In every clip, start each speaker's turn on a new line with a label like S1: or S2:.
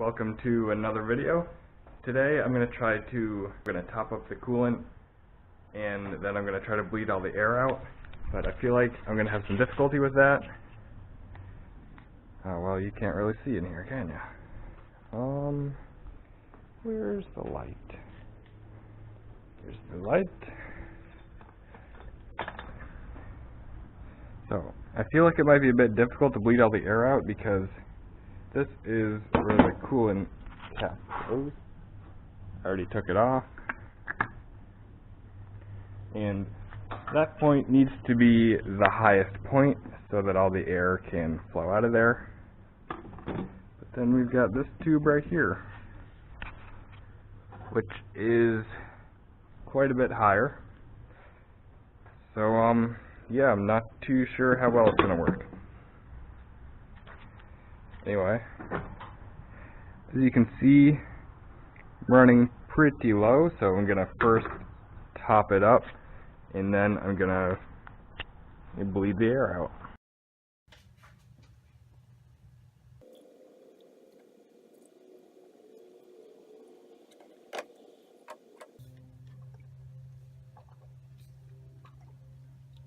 S1: welcome to another video. Today I'm going to top up the coolant, and then I'm going to try to bleed all the air out, but I feel like I'm going to have some difficulty with that. Oh, well, you can't really see in here, can you? Where's the light? Here's the light. So, I feel like it might be a bit difficult to bleed all the air out because this is where the coolant cap goes. I already took it off. And that point needs to be the highest point so that all the air can flow out of there. But then we've got this tube right here, which is quite a bit higher. So, yeah, I'm not too sure how well it's going to work. Anyway, as you can see, I'm running pretty low, so I'm going to first top it up, and then I'm going to bleed the air out.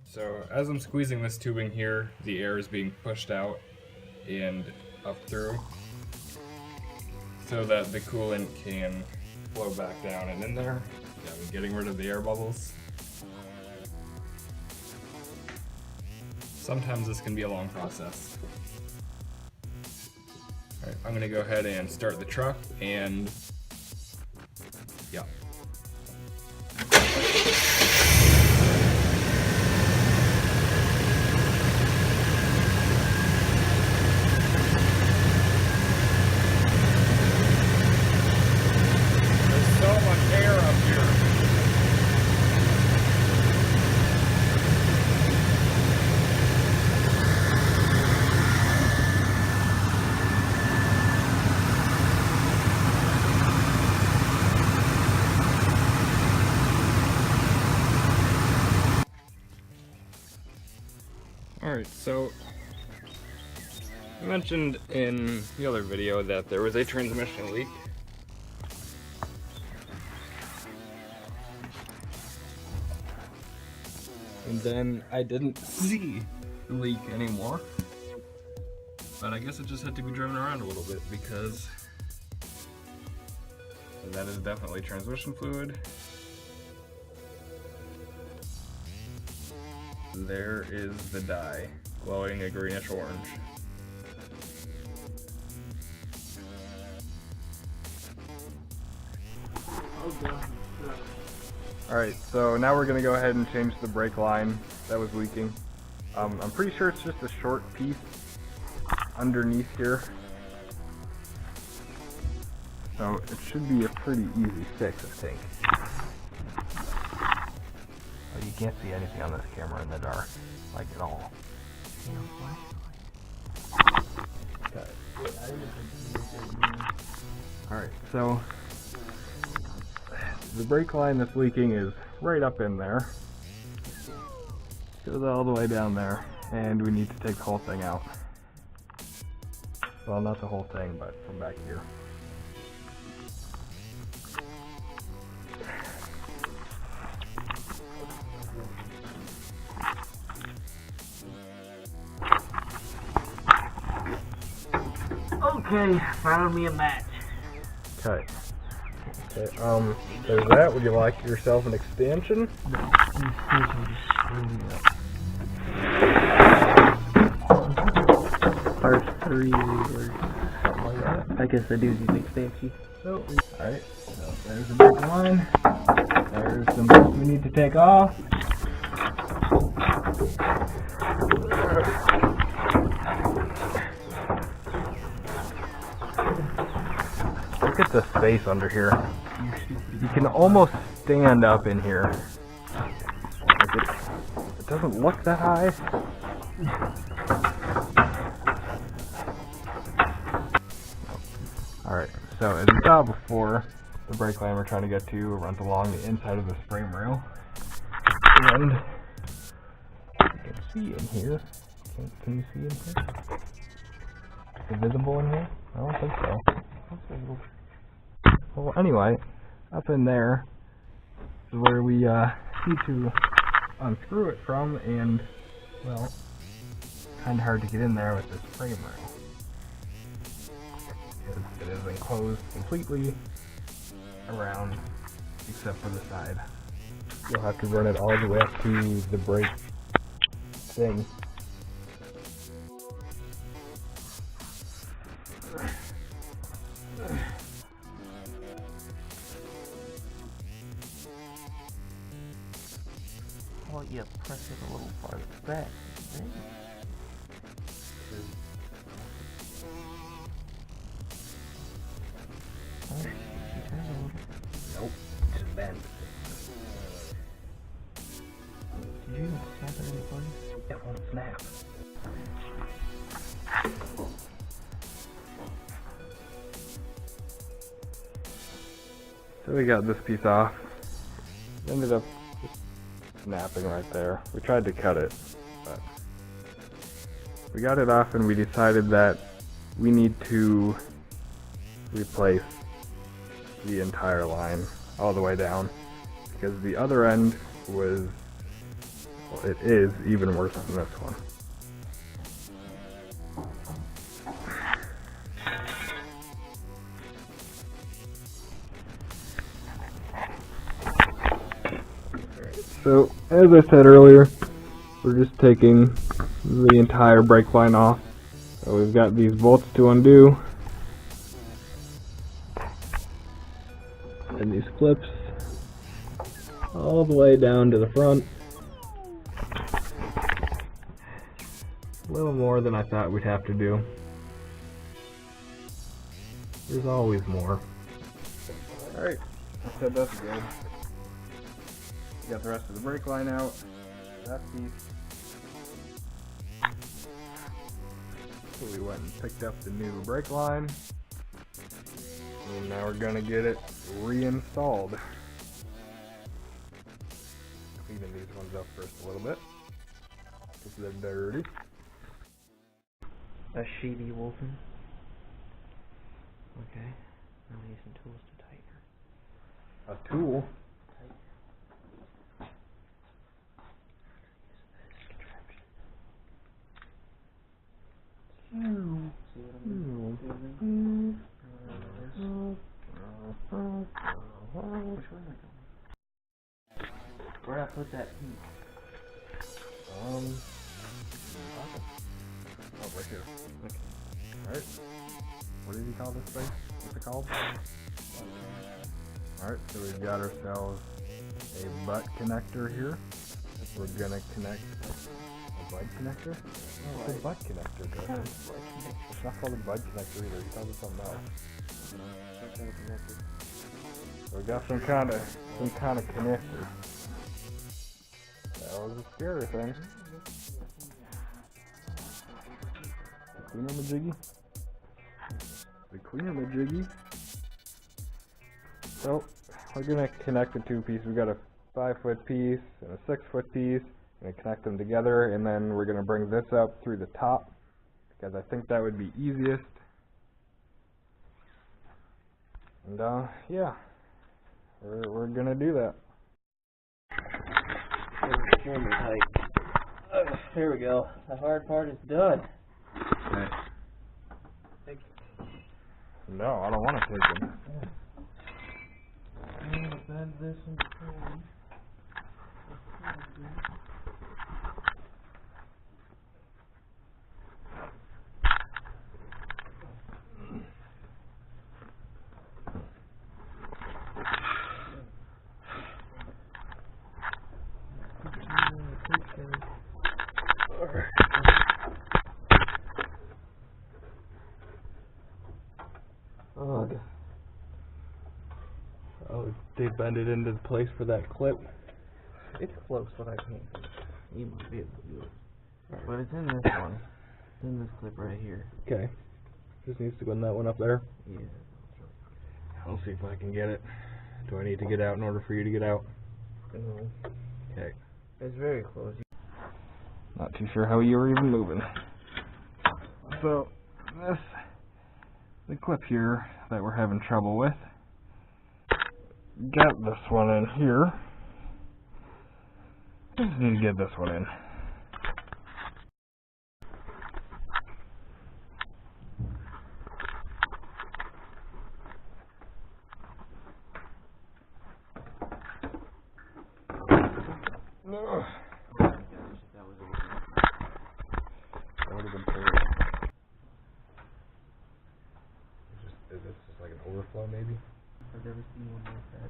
S1: So as I'm squeezing this tubing here, the air is being pushed out and up through so that the coolant can flow back down and in there. Yeah, I'm getting rid of the air bubbles. Sometimes this can be a long process. Alright, I'm going to go ahead and start the truck and yeah. Alright, so I mentioned in the other video that there was a transmission leak. And then I didn't see the leak anymore. But I guess it just had to be driven around a little bit because that is definitely transmission fluid. There is the dye, glowing a greenish orange. Alright, so now we're going to go ahead and change the brake line that was leaking. I'm pretty sure it's just a short piece underneath here. So it should be a pretty easy fix, I think. You can't see anything on this camera in the dark, like at all. Okay. Alright, so the brake line that's leaking is right up in there. Goes all the way down there, and we need to take the whole thing out. Well, not the whole thing, but from back here.
S2: Okay, found me a match.
S1: Okay. Okay, there's that. Would you like yourself an extension?
S2: No, Part 3 or something like that. I guess I do need an extension. So,
S1: alright, so there's the brake line. There's some bits we need to take off. Look at the space under here. You can almost stand up in here. Like it doesn't look that high. Alright, so as we saw before, the brake line we're trying to get to runs along the inside of this frame rail. And you can see in here. Can you see in here? Is it visible in here? I don't think so.
S3: Well, anyway, up in there is where we need to unscrew it from, and, well, kind of hard to get in there with this frame rail. It is enclosed completely around, except for the side. You'll have to run it all the way up to the brake thing.
S2: Oh, yeah, press it a little farther back.
S3: Nope, just bend.
S2: Did you snap it any fun?
S3: It won't snap. So we got this piece off. It ended up just snapping right there. We tried to cut it, but we got it off, and we decided that we need to replace the entire line all the way down, because the other end was, well, it is even worse than this one. So, as I said earlier, we're just taking the entire brake line off. So we've got these bolts to undo, and these clips all the way down to the front. A little more than I thought we'd have to do. There's always more. Alright, I said that's good. Got the rest of the brake line out. That piece. So we went and picked up the new brake line. And now we're gonna get it reinstalled. Cleaning these ones up first a little bit, because they're dirty.
S2: A sheety wolfen. Okay. Now we need some tools to tighten her.
S3: A tool?
S2: Where'd I put that piece?
S3: Oh, right here. Okay. Alright. What did he call this thing? What's it called? Alright, so we've got ourselves a butt connector here. We're gonna connect a bud connector? What's a butt connector, Justin? It's not called a bud connector either. He calls it something else. So we got some kind of connector. That was a scary thing. The queen-a-majiggy. So, we're gonna connect the two pieces. We got a 5-foot piece and a 6-foot piece. Gonna connect them together, and then we're gonna bring this up through the top, because I think that would be easiest. And yeah, we're gonna do that.
S2: Extremely tight. There we go. The hard part is done.
S3: Okay. No, I don't want to take them.
S2: I'm gonna bend this in between.
S3: Oh, they bend it into place for that clip.
S2: It's close, but I can't. You might be able to do it. But it's in this one. It's in this clip right here.
S3: Okay. Just needs to go in that one up there.
S2: Yeah.
S3: I'll see if I can get it. Do I need to get out in order for you to get out?
S2: No.
S3: Okay.
S2: It's very close.
S3: Not too sure how you were even moving. So, this, the clip here that we're having trouble with. Got this one in here. Just need to get this one in. No. That would have been perfect. Is this just like an overflow maybe?
S2: I've never seen one like that.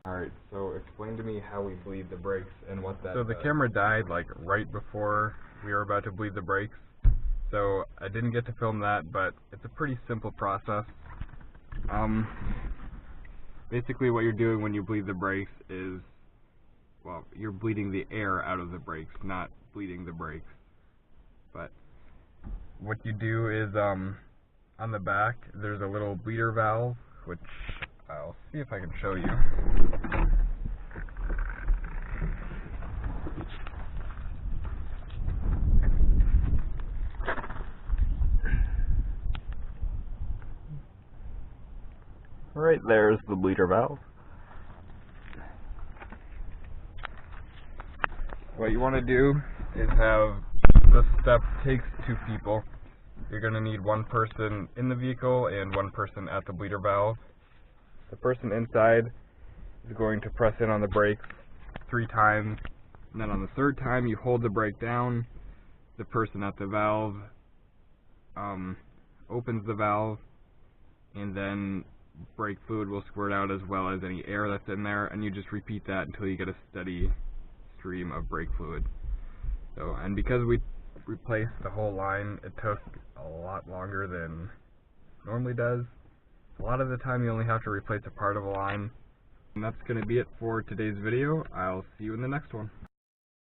S3: Alright, so explain to me how we bleed the brakes and what that does. So the camera died like right before we were about to bleed the brakes. So I didn't get to film that, but it's a pretty simple process. Basically what you're doing when you bleed the brakes is, well, you're bleeding the air out of the brakes, not bleeding the brakes. But what you do is, on the back, there's a little bleeder valve, which I'll see if I can show you. Right there's the bleeder valve. What you want to do is have this step takes 2 people. You're going to need one person in the vehicle and one person at the bleeder valve. The person inside is going to press in on the brakes 3 times, and then on the 3rd time you hold the brake down. The person at the valve opens the valve, and then brake fluid will squirt out as well as any air that's in there, and you just repeat that until you get a steady stream of brake fluid. So, and because we replaced the whole line, it took a lot longer than it normally does. A lot of the time you only have to replace a part of a line. And that's going to be it for today's video. I'll see you in the next one.